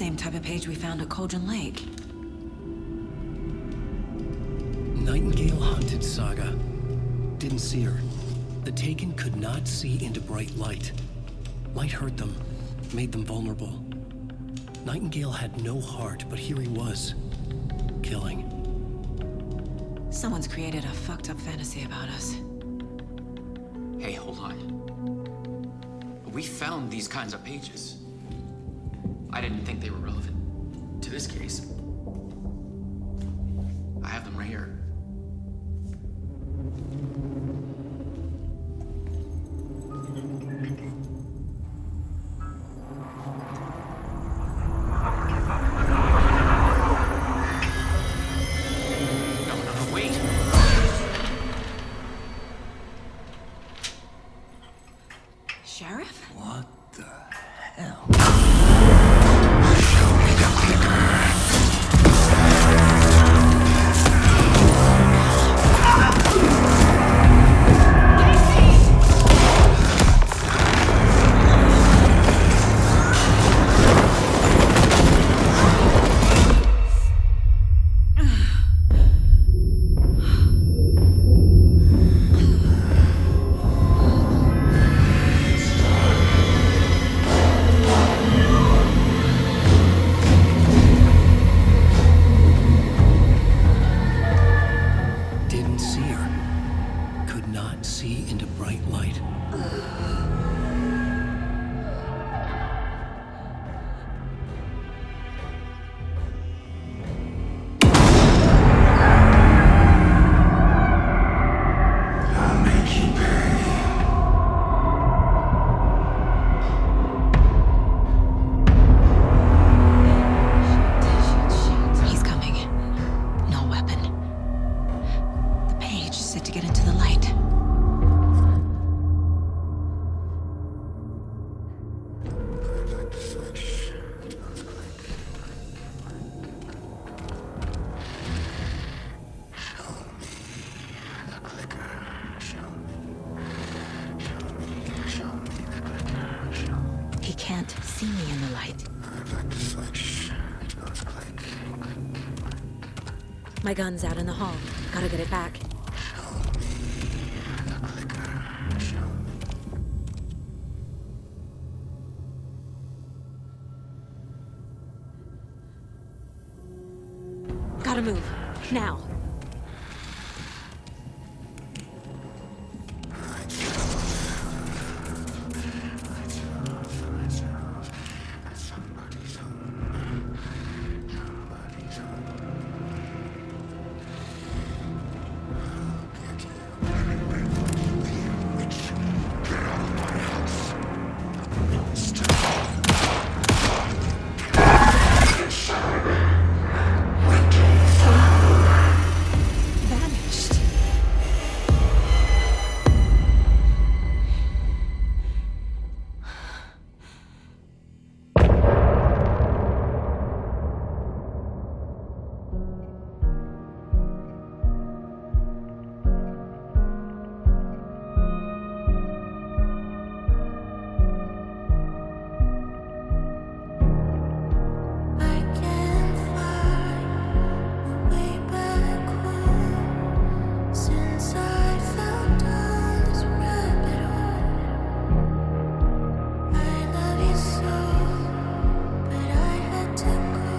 same type of page we found at Cauldron Lake. Nightingale hunted Saga. Didn't see her. The Taken could not see into bright light. Light hurt them, made them vulnerable. Nightingale had no heart, but here he was, killing. Someone's created a fucked up fantasy about us. Hey, hold on. We found these kinds of pages. I didn't think they were relevant to this case. I have them right here. No, wait. Sheriff? What the hell? Didn't see her. Could not see into bright light. I'll make you pay. He's coming. No weapon. The page set to get into the light. He can't see me in the light. My gun's out in the hall. Gotta get it back. Gotta move. Now. Vanished. I can't find my way back home since I fell down this rabbit hole. I love you so, but I had to go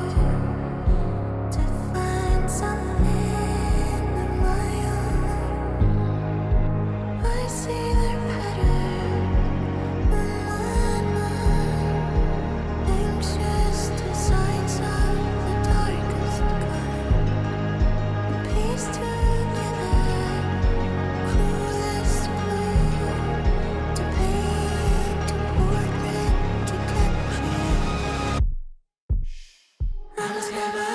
to find something of my own. I see their pattern on my mind. Anxious designs of the darkest kind, pieced together, cruelest blue, to paint a portrait to capture. I was never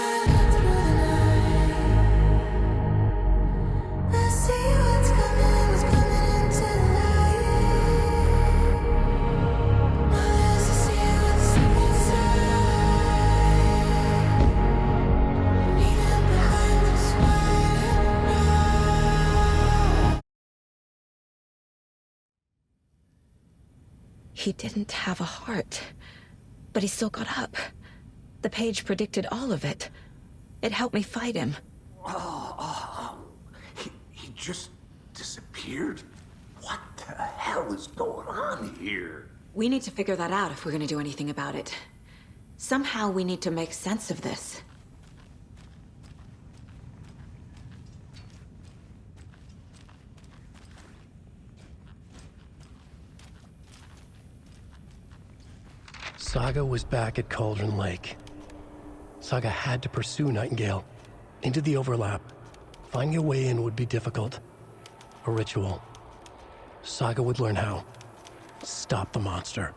through the night. I see what's coming into the light. Now there's a sea with something inside. Neither behind this one. He didn't have a heart, but he still got up. The page predicted all of it. It helped me fight him. He just disappeared? What the hell is going on here? We need to figure that out if we're gonna do anything about it. Somehow we need to make sense of this. Saga was back at Cauldron Lake. Saga had to pursue Nightingale into the overlap. Finding a way in would be difficult. A ritual. Saga would learn how. Stop the monster.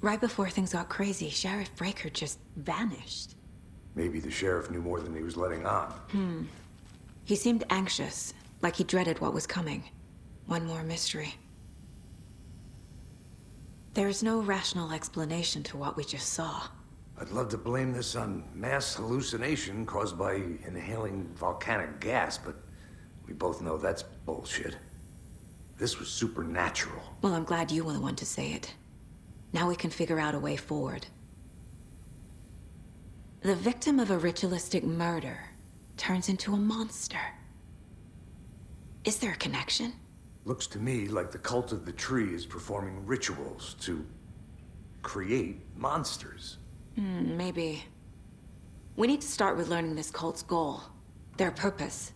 Right before things got crazy, Sheriff Breaker just vanished. Maybe the sheriff knew more than he was letting on. He seemed anxious, like he dreaded what was coming. One more mystery. There's no rational explanation to what we just saw. I'd love to blame this on mass hallucination caused by inhaling volcanic gas, but we both know that's bullshit. This was supernatural. Well, I'm glad you were the one to say it. Now we can figure out a way forward. The victim of a ritualistic murder turns into a monster. Is there a connection? Looks to me like the cult of the tree is performing rituals to create monsters. Maybe. We need to start with learning this cult's goal, their purpose.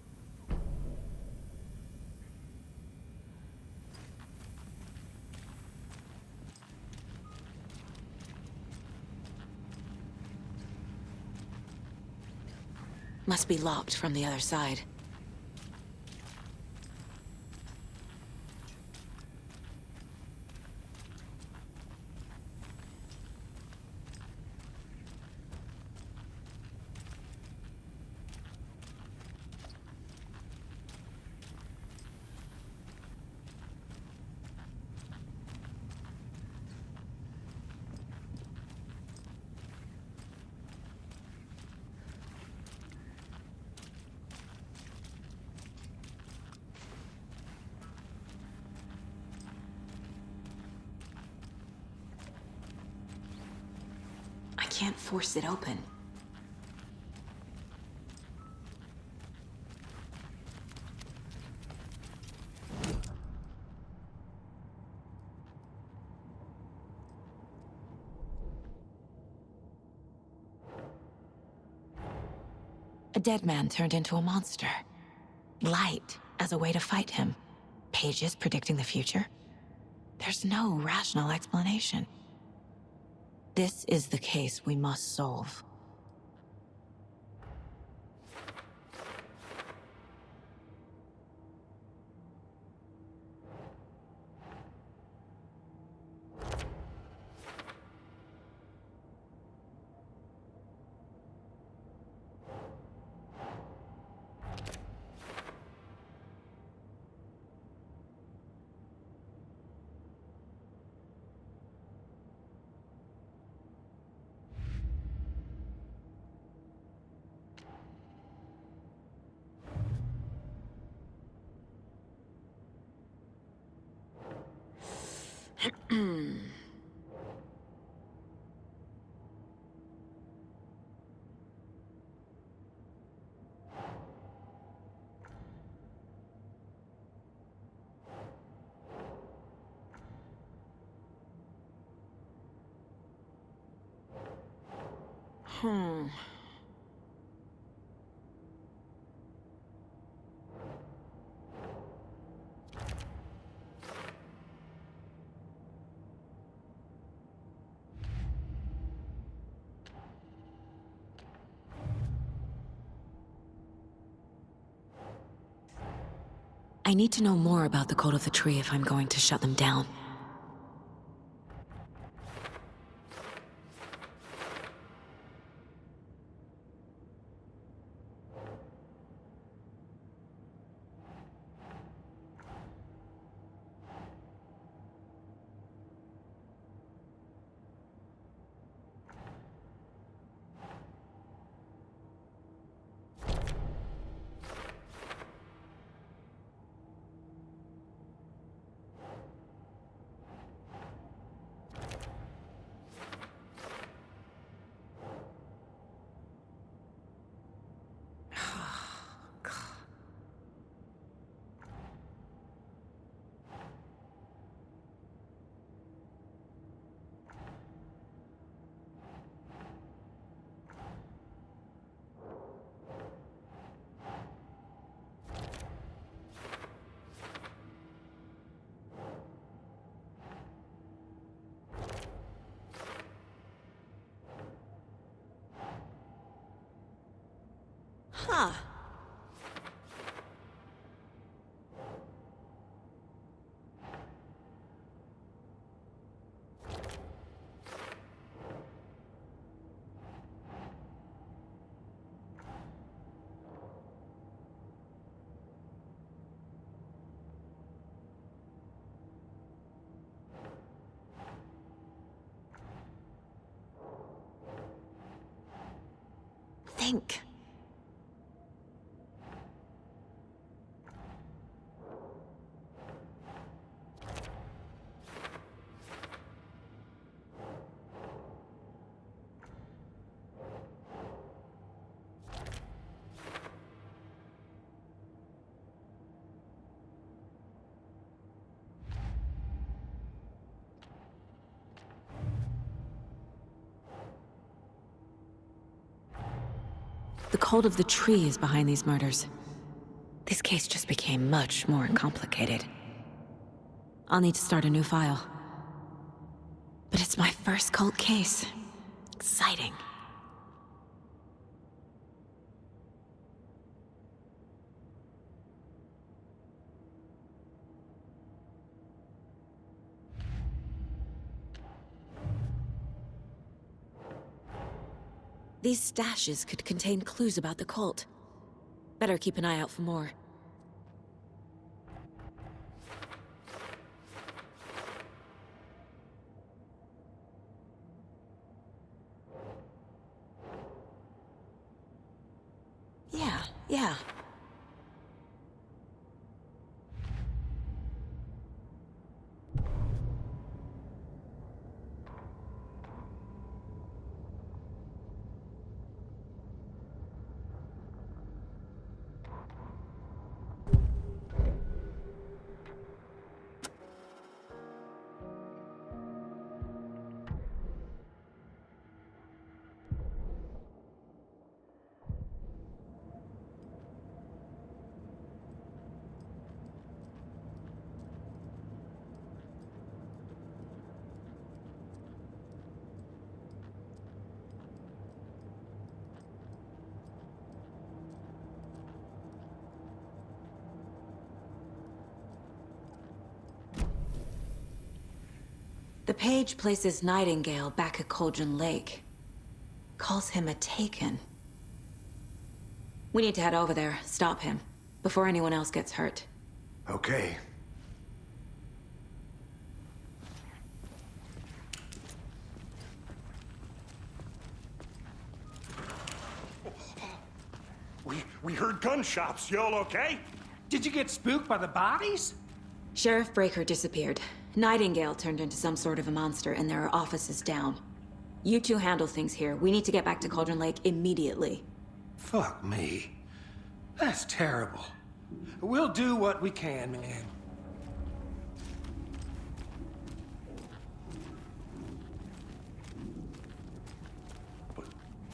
Must be locked from the other side. I can't force it open. A dead man turned into a monster. Light as a way to fight him. Pages predicting the future. There's no rational explanation. This is the case we must solve. I need to know more about the code of the tree if I'm going to shut them down. Huh. Think. The cult of the tree is behind these murders. This case just became much more complicated. I'll need to start a new file. But it's my first cult case. Exciting. These stashes could contain clues about the cult. Better keep an eye out for more. Yeah. The page places Nightingale back at Cauldron Lake. Calls him a Taken. We need to head over there, stop him, before anyone else gets hurt. Okay. We heard gunshots. Y'all okay? Did you get spooked by the bodies? Sheriff Breaker disappeared. Nightingale turned into some sort of a monster, and there are offices down. You two handle things here. We need to get back to Cauldron Lake immediately. Fuck me. That's terrible. We'll do what we can, man. But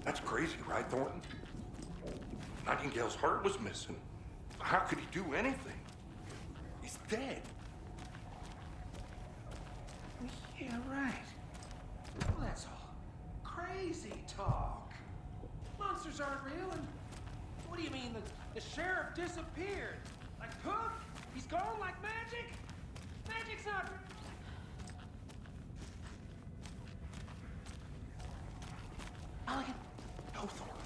that's crazy, right, Thornton? Nightingale's heart was missing. How could he do anything? He's dead. Yeah, right. Well, that's all crazy talk. Monsters aren't real, and what do you mean the sheriff disappeared? Like poof? He's gone like magic? Magic's not. Mulligan. No, Thornton.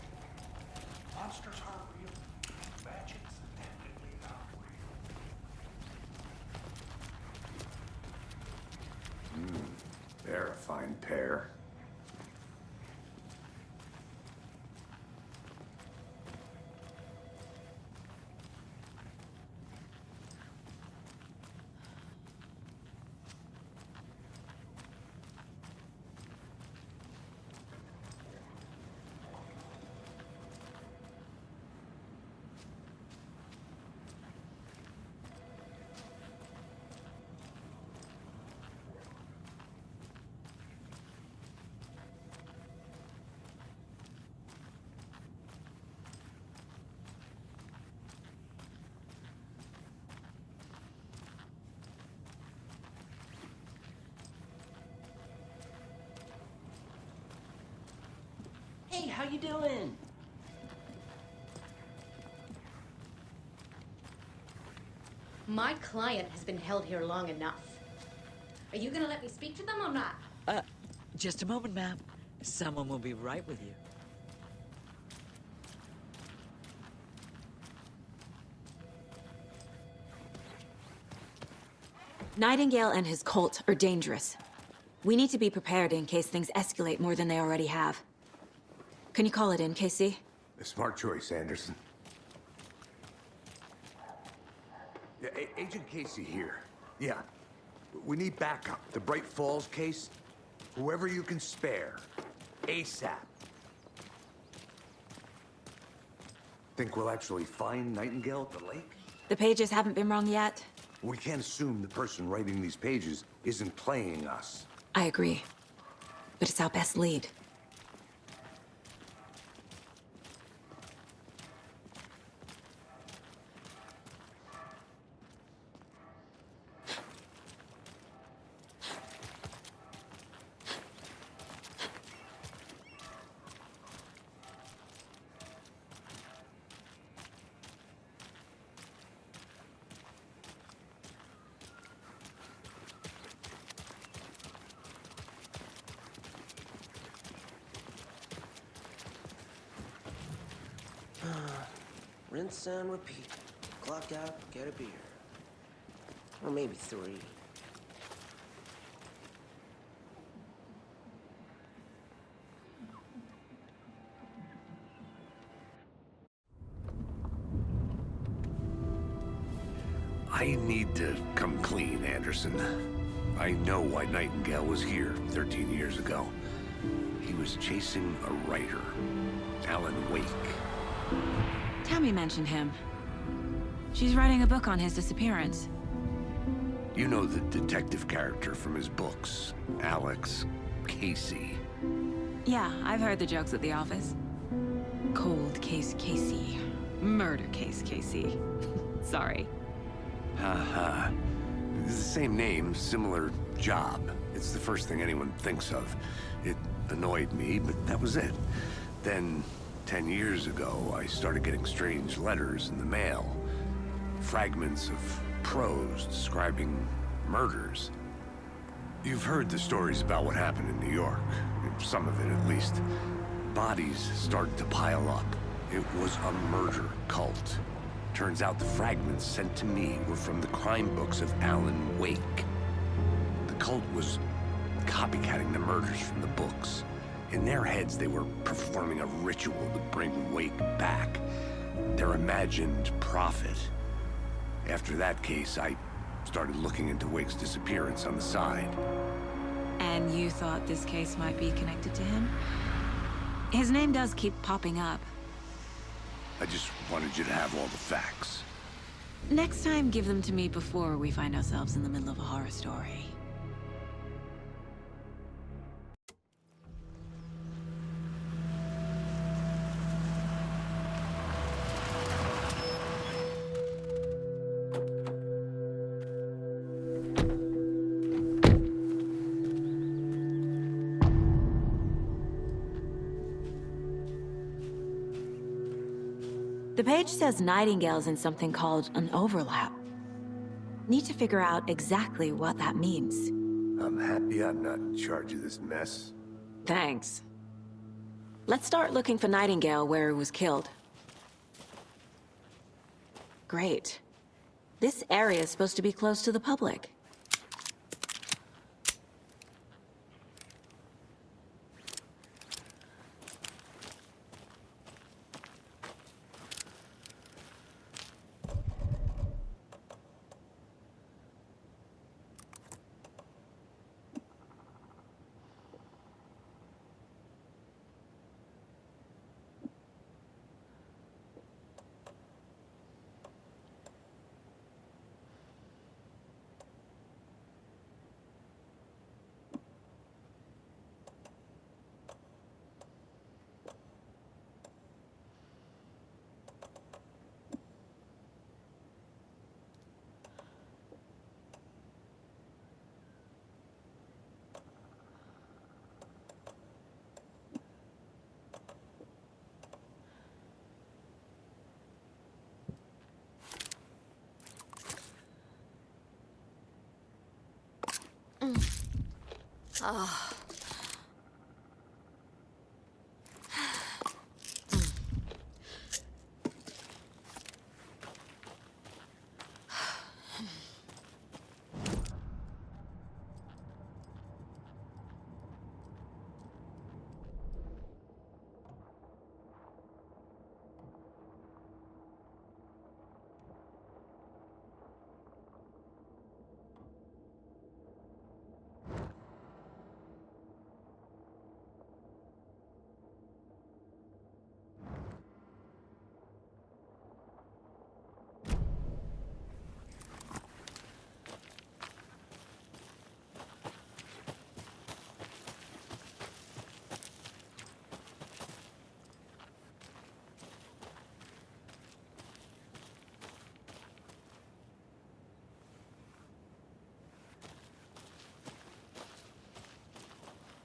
Monsters aren't real. Magic's definitely not real. They're a fine pair. Hey, how you doing? My client has been held here long enough. Are you gonna let me speak to them or not? Just a moment, ma'am. Someone will be right with you. Nightingale and his cult are dangerous. We need to be prepared in case things escalate more than they already have. Can you call it in, Casey? A smart choice, Anderson. Yeah, Agent Casey here. Yeah. We need backup. The Bright Falls case. Whoever you can spare. ASAP. Think we'll actually find Nightingale at the lake? The pages haven't been wrong yet. We can't assume the person writing these pages isn't playing us. I agree. But it's our best lead. Rinse and repeat. Clock out, get a beer. Or maybe 3. I need to come clean, Anderson. I know why Nightingale was here 13 years ago. He was chasing a writer, Alan Wake. Tammy mentioned him. She's writing a book on his disappearance. You know the detective character from his books, Alex Casey. Yeah, I've heard the jokes at the office. Cold case Casey. Murder case Casey. Sorry. Haha. It's the same name, similar job. It's the first thing anyone thinks of. It annoyed me, but that was it. Then, 10 years ago, I started getting strange letters in the mail. Fragments of prose describing murders. You've heard the stories about what happened in New York. Some of it, at least. Bodies started to pile up. It was a murder cult. Turns out the fragments sent to me were from the crime books of Alan Wake. The cult was copycatting the murders from the books. In their heads, they were performing a ritual to bring Wake back. Their imagined prophet. After that case, I started looking into Wake's disappearance on the side. And you thought this case might be connected to him? His name does keep popping up. I just wanted you to have all the facts. Next time, give them to me before we find ourselves in the middle of a horror story. The page says Nightingale's in something called an overlap. Need to figure out exactly what that means. I'm happy I'm not in charge of this mess. Thanks. Let's start looking for Nightingale where he was killed. Great. This area is supposed to be close to the public.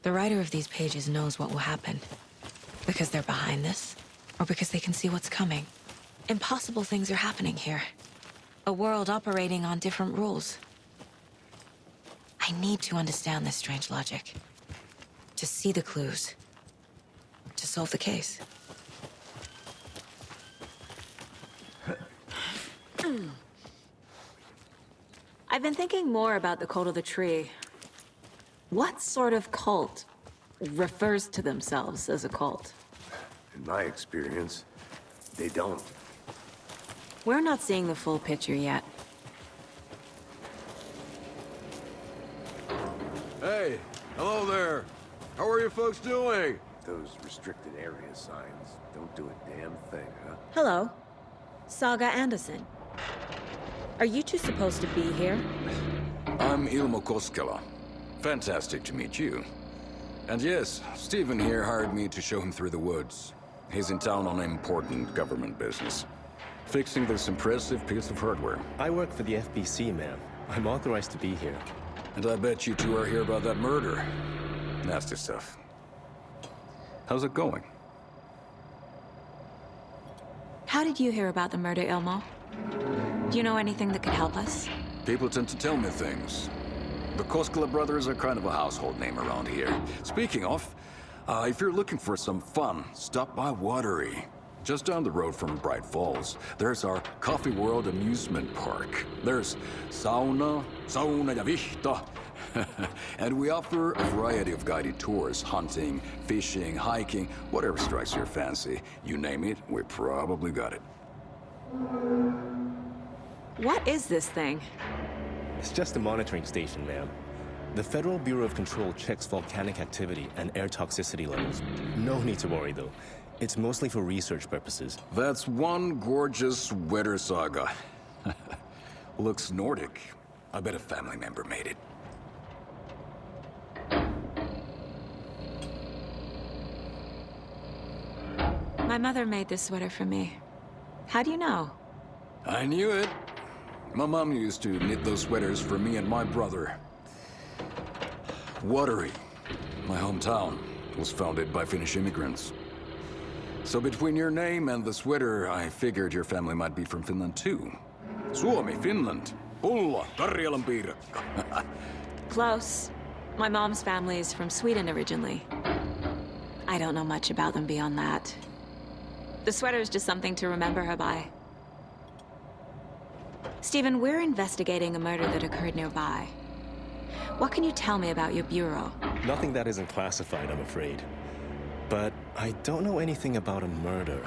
The writer of these pages knows what will happen. Because they're behind this, or because they can see what's coming. Impossible things are happening here. A world operating on different rules. I need to understand this strange logic. To see the clues. To solve the case. I've been thinking more about the cult of the tree. What sort of cult refers to themselves as a cult? In my experience, they don't. We're not seeing the full picture yet. Hey, hello there. How are you folks doing? Those restricted area signs don't do a damn thing, huh? Hello. Saga Anderson. Are you two supposed to be here? I'm Ilmo Koskela. Fantastic to meet you. And yes, Stephen here hired me to show him through the woods. He's in town on important government business. Fixing this impressive piece of hardware. I work for the FBC, ma'am. I'm authorized to be here. And I bet you two are here about that murder. Nasty stuff. How's it going? How did you hear about the murder, Ilmo? Do you know anything that could help us? People tend to tell me things. The Koskela brothers are kind of a household name around here. Speaking of, if you're looking for some fun, stop by Watery. Just down the road from Bright Falls, there's our Coffee World amusement park. There's sauna ja vihto. And we offer a variety of guided tours, hunting, fishing, hiking, whatever strikes your fancy. You name it, we probably got it. What is this thing? It's just a monitoring station, ma'am. The Federal Bureau of Control checks volcanic activity and air toxicity levels. No need to worry, though. It's mostly for research purposes. That's one gorgeous weather saga. Looks Nordic. I bet a family member made it. My mother made this sweater for me. How do you know? I knew it. My mom used to knit those sweaters for me and my brother. Watery, my hometown, was founded by Finnish immigrants. So between your name and the sweater, I figured your family might be from Finland too. Suomi, Finland. Pulla, Karjalan piirakka. Close. My mom's family is from Sweden originally. I don't know much about them beyond that. The sweater is just something to remember her by. Stephen, we're investigating a murder that occurred nearby. What can you tell me about your bureau? Nothing that isn't classified, I'm afraid. But I don't know anything about a murder.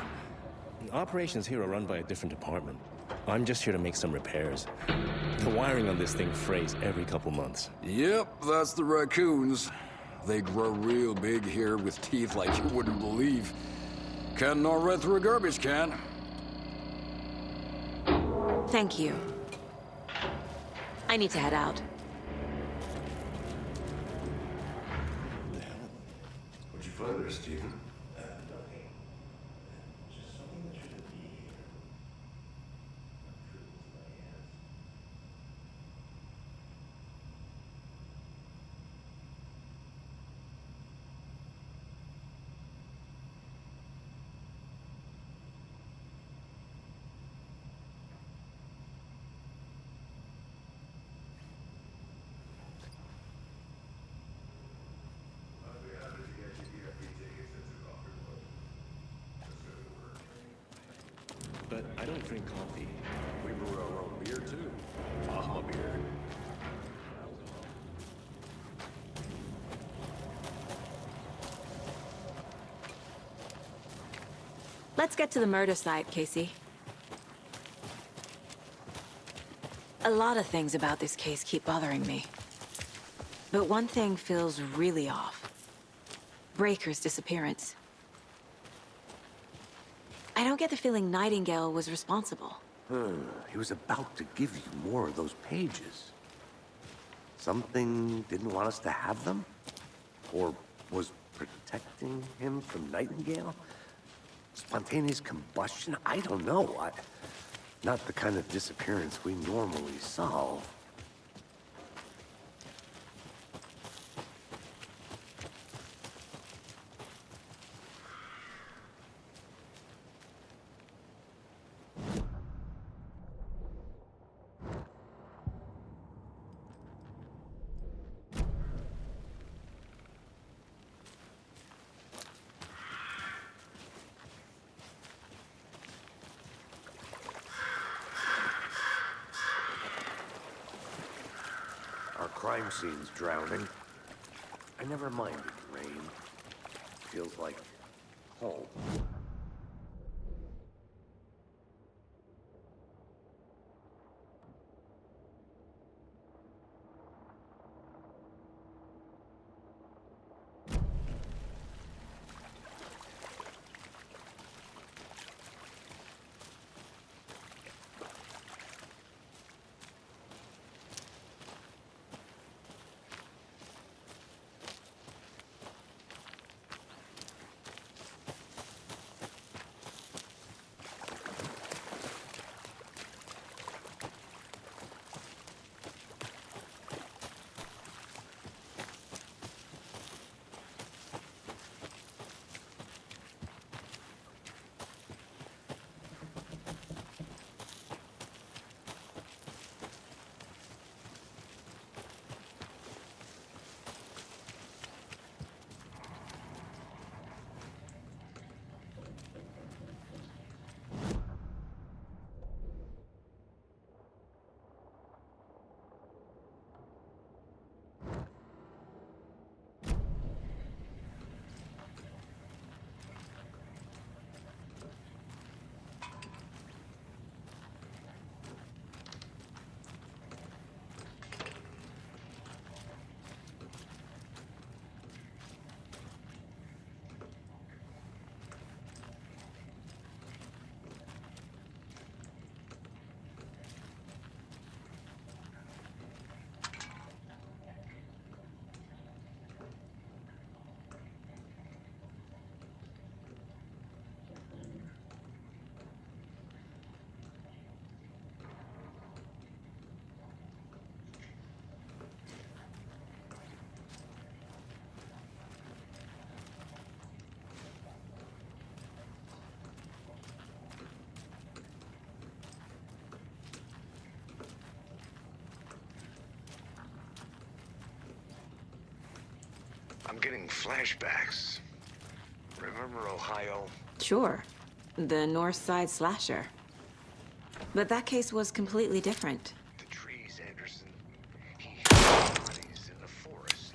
Operations here are run by a different department. I'm just here to make some repairs. The wiring on this thing frays every couple months. Yep, that's the raccoons. They grow real big here with teeth like you wouldn't believe. Can't gnaw right through a garbage can. Thank you. I need to head out. What'd you find there, Stephen? but I don't drink coffee. We brew our own beer, too. Mama beer. Let's get to the murder site, Casey. A lot of things about this case keep bothering me. But one thing feels really off. Breaker's disappearance. I don't get the feeling Nightingale was responsible. He was about to give you more of those pages. Something didn't want us to have them? Or was protecting him from Nightingale? Spontaneous combustion? I don't know. Not the kind of disappearance we normally solve. Our crime scene's drowning. I never minded rain. Feels like home. I'm getting flashbacks. Remember Ohio? Sure. The North Side slasher. But that case was completely different. The trees, Anderson. He hid bodies in the forest.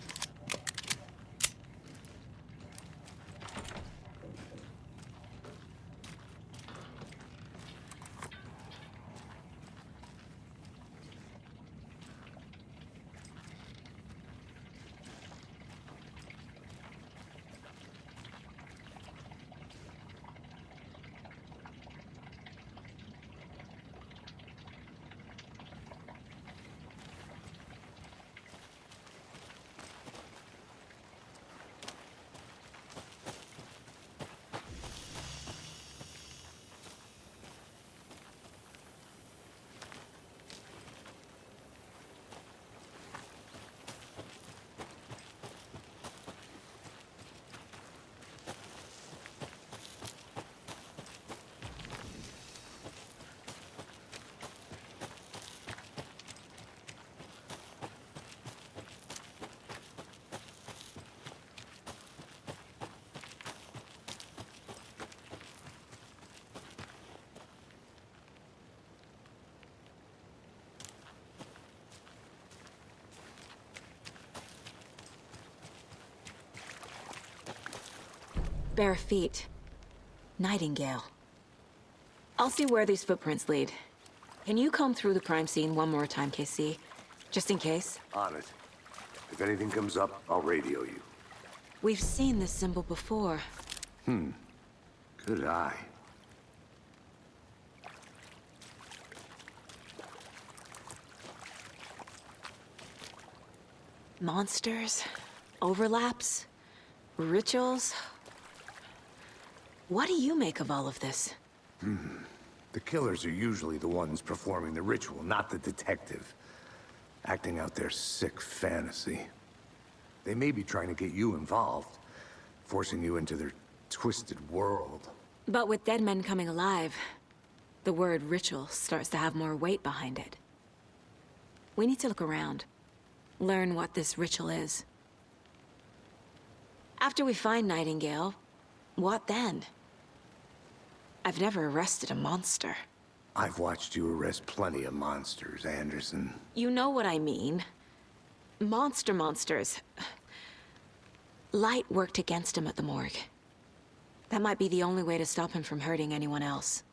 Bare feet. Nightingale. I'll see where these footprints lead. Can you comb through the crime scene one more time, KC? Just in case? On it. If anything comes up, I'll radio you. We've seen this symbol before. Good eye. Monsters, overlaps, rituals. What do you make of all of this? The killers are usually the ones performing the ritual, not the detective. Acting out their sick fantasy. They may be trying to get you involved, forcing you into their twisted world. But with dead men coming alive, the word ritual starts to have more weight behind it. We need to look around. Learn what this ritual is. After we find Nightingale, what then? I've never arrested a monster. I've watched you arrest plenty of monsters, Anderson. You know what I mean. Monsters. Light worked against him at the morgue. That might be the only way to stop him from hurting anyone else.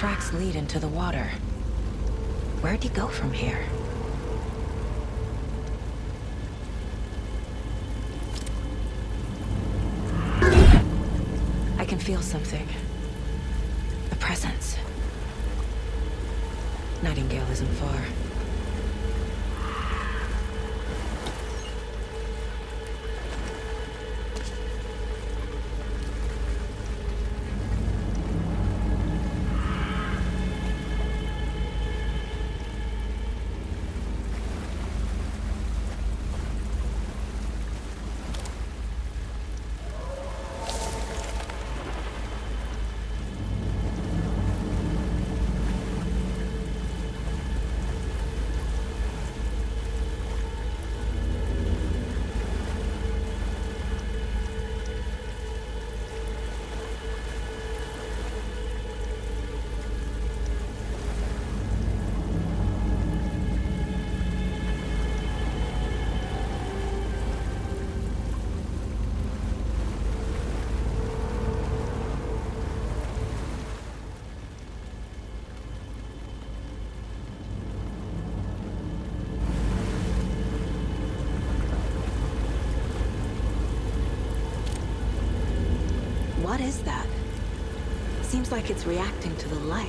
tracks lead into the water. Where'd he go from here? I can feel something. A presence. Nightingale isn't far. What is that? Seems like it's reacting to the light.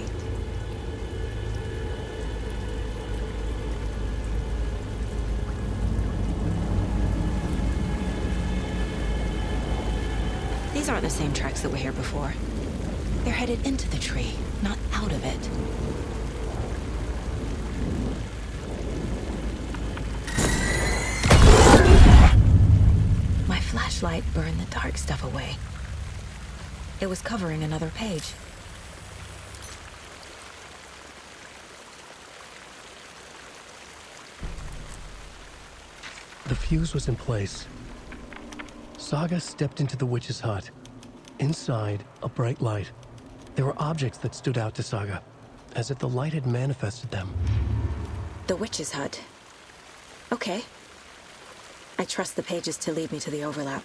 These aren't the same tracks that were here before. They're headed into the tree, not out of it. My flashlight burned the dark stuff away. It was covering another page. The fuse was in place. Saga stepped into the witch's hut. Inside, a bright light. There were objects that stood out to Saga, as if the light had manifested them. The witch's hut. Okay. I trust the pages to lead me to the overlap.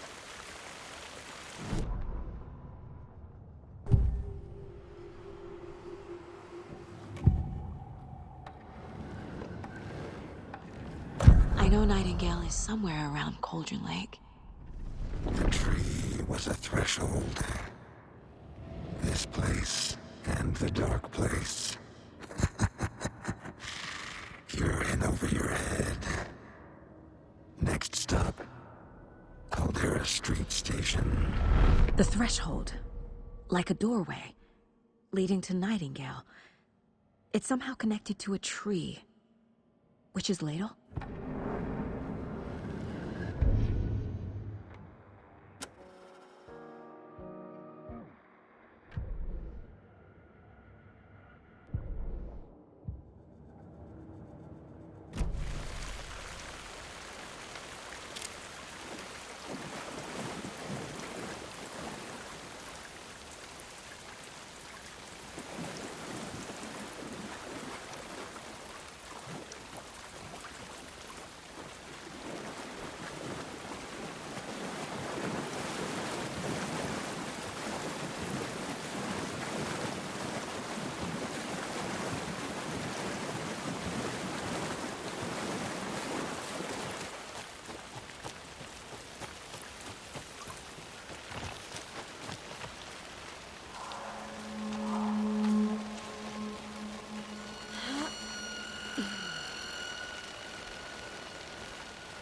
I know Nightingale is somewhere around Cauldron Lake. The tree was a threshold. This place and the dark place. You're in over your head. Next stop, Caldera Street Station. The threshold. Like a doorway. Leading to Nightingale. It's somehow connected to a tree. Witch's ladle?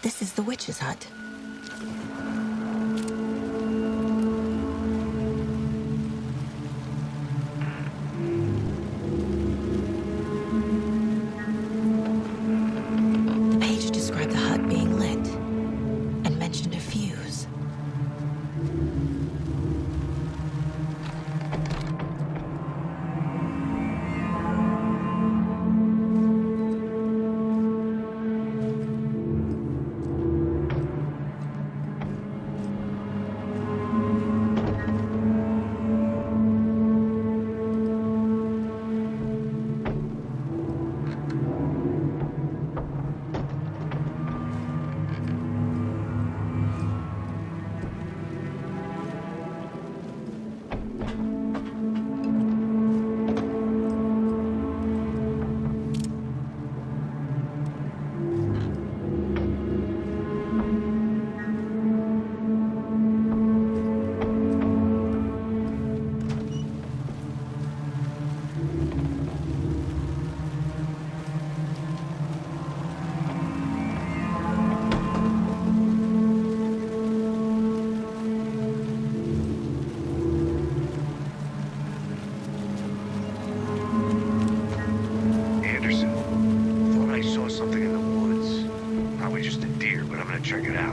This is the witch's hut. The page described the hut being lit and mentioned a fuse.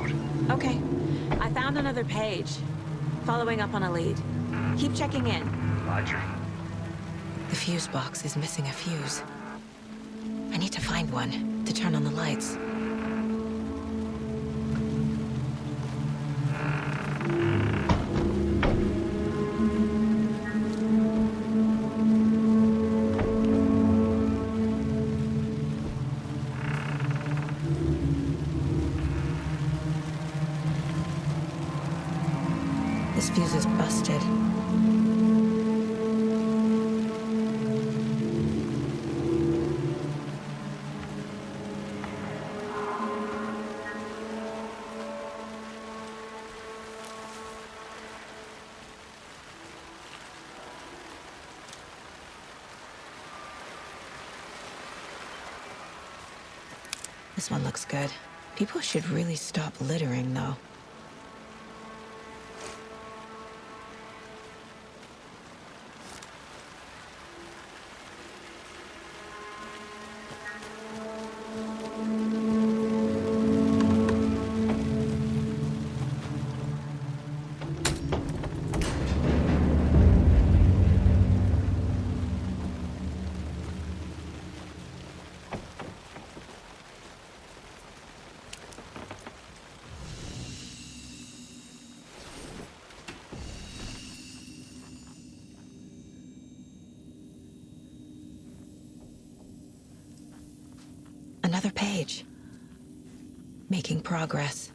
out. Okay. I found another page. Following up on a lead. Keep checking in. Roger. The fuse box is missing a fuse. I need to find one to turn on the lights. This fuse is busted. This one looks good. People should really stop littering, though. Another page. Making progress.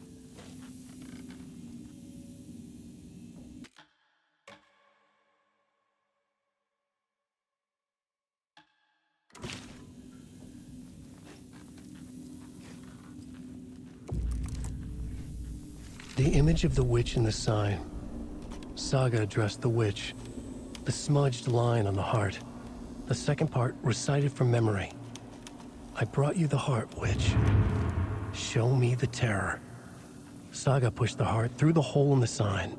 The image of the witch in the sign. Saga addressed the witch. The smudged line on the heart. The second part recited from memory. I brought you the heart, witch. Show me the terror. Saga pushed the heart through the hole in the sign.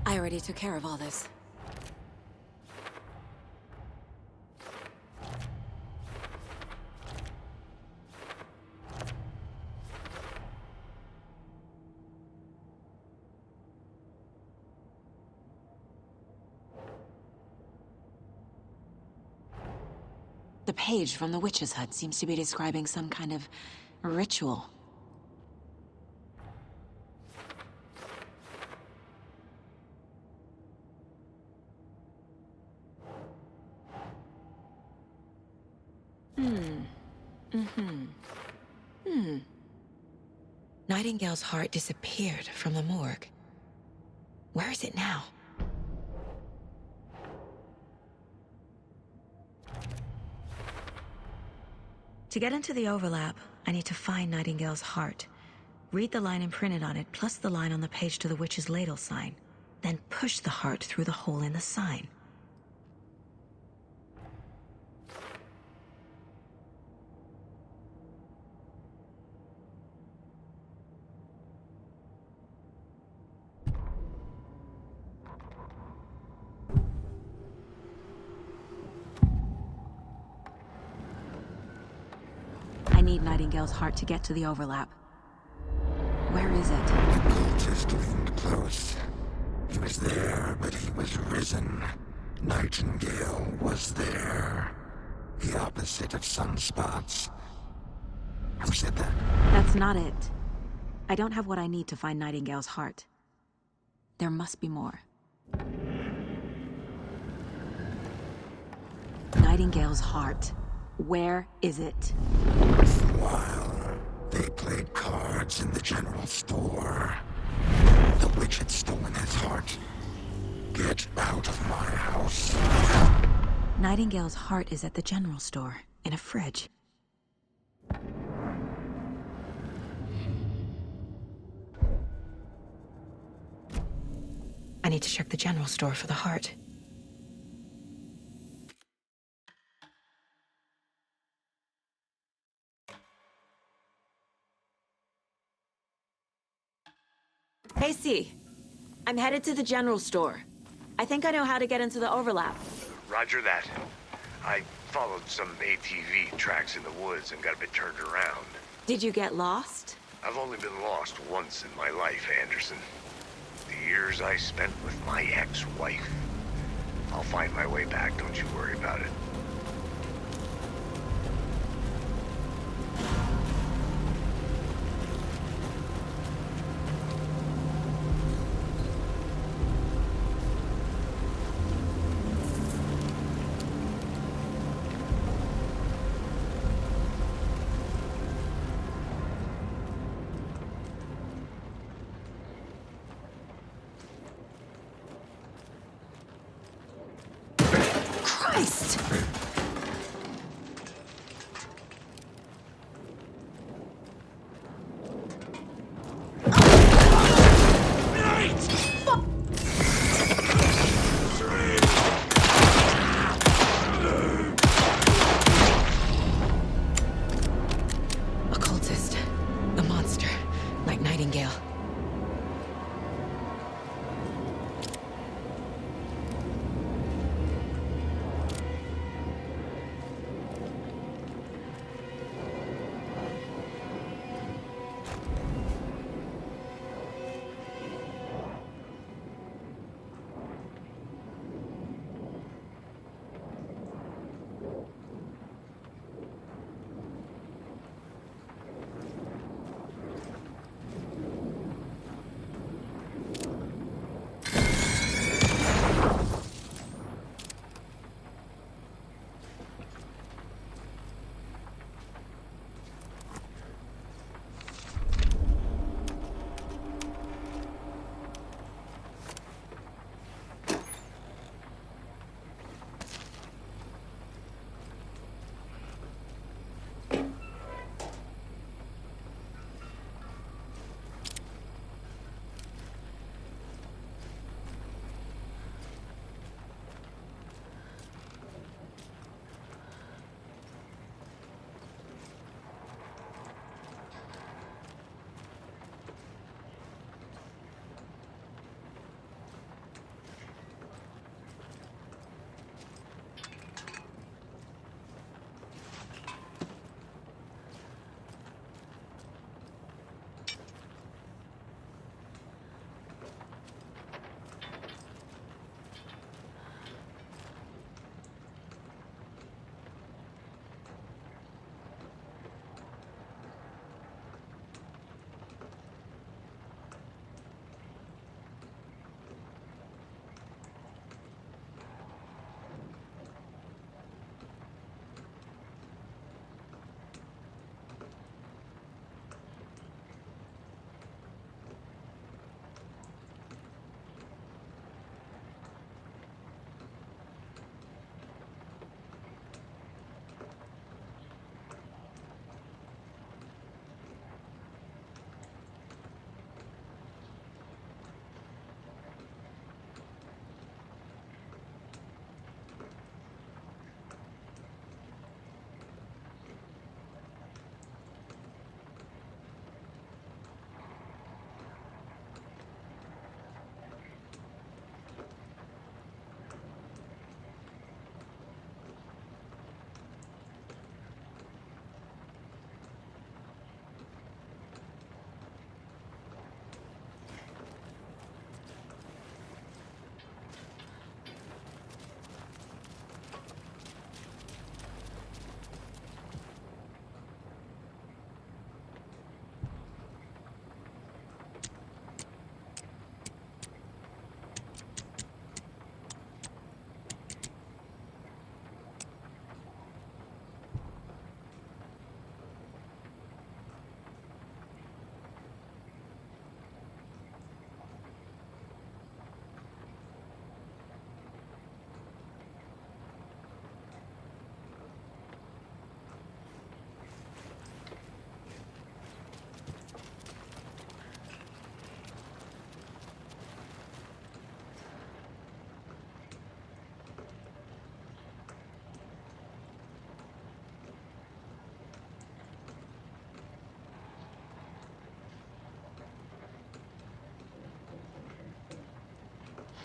I already took care of all this. The page from the witch's hut seems to be describing some kind of ritual. Nightingale's heart disappeared from the morgue. Where is it now? To get into the overlap, I need to find Nightingale's heart. Read the line imprinted on it, plus the line on the page to the witch's ladle sign. Then push the heart through the hole in the sign. I need Nightingale's heart to get to the overlap. Where is it? The cultist leaned close. He was there, but he was risen. Nightingale was there. The opposite of sunspots. Who said that? That's not it. I don't have what I need to find Nightingale's heart. There must be more. Nightingale's heart. Where is it? While they played cards in the general store, the witch had stolen his heart. Get out of my house. Nightingale's heart is at the general store, in a fridge. I need to check the general store for the heart. Hey, C. I'm headed to the general store. I think I know how to get into the overlap. Roger that. I followed some ATV tracks in the woods and got a bit turned around. Did you get lost? I've only been lost once in my life, Anderson. The years I spent with my ex-wife. I'll find my way back, don't you worry about it. Christ! Occultist. The monster. Like Nightingale.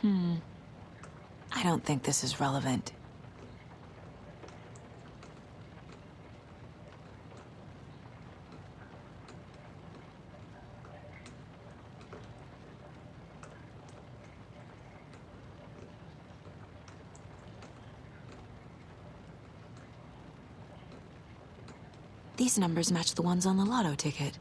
I don't think this is relevant. These numbers match the ones on the lotto ticket.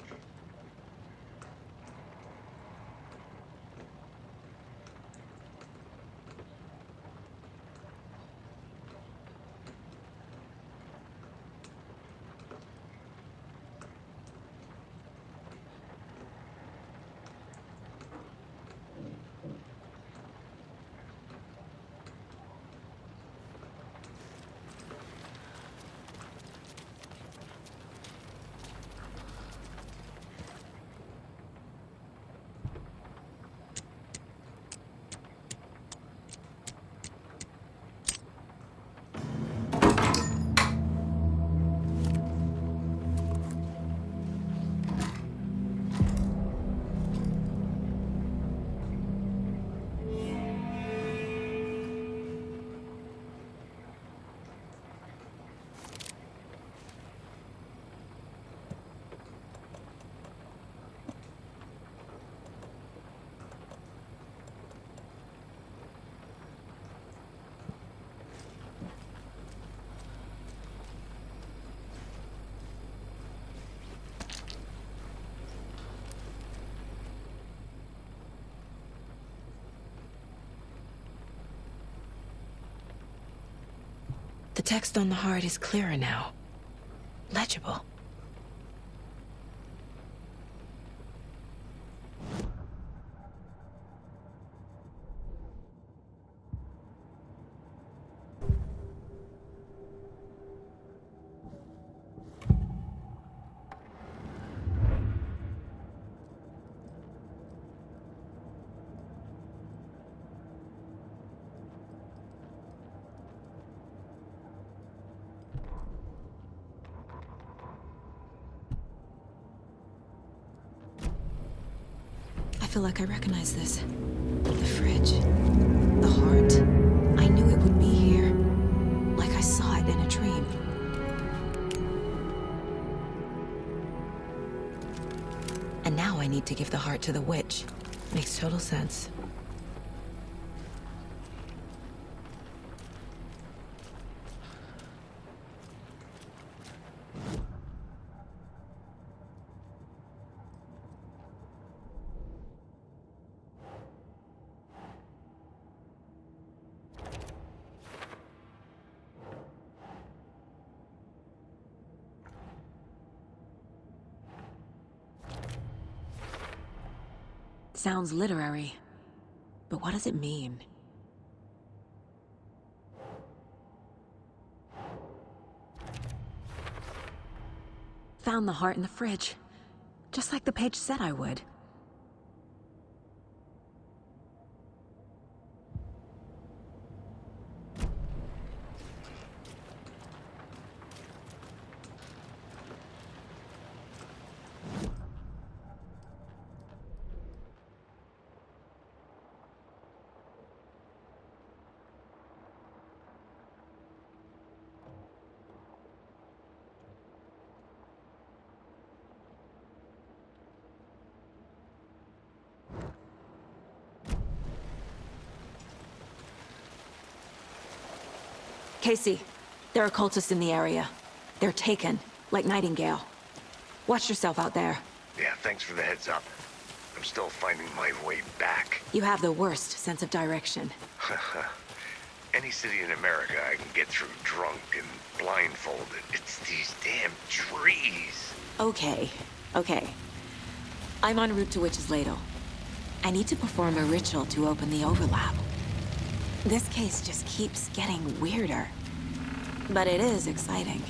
The text on the heart is clearer now. Legible. I feel like I recognize this. The fridge. The heart. I knew it would be here. Like I saw it in a dream. And now I need to give the heart to the witch. Makes total sense. Sounds literary, but what does it mean? Found the heart in the fridge, just like the page said I would. Casey, there are cultists in the area. They're taken, like Nightingale. Watch yourself out there. Yeah, thanks for the heads up. I'm still finding my way back. You have the worst sense of direction. Any city in America I can get through drunk and blindfolded. It's these damn trees. Okay. I'm en route to Witch's Ladle. I need to perform a ritual to open the overlap. This case just keeps getting weirder. But it is exciting.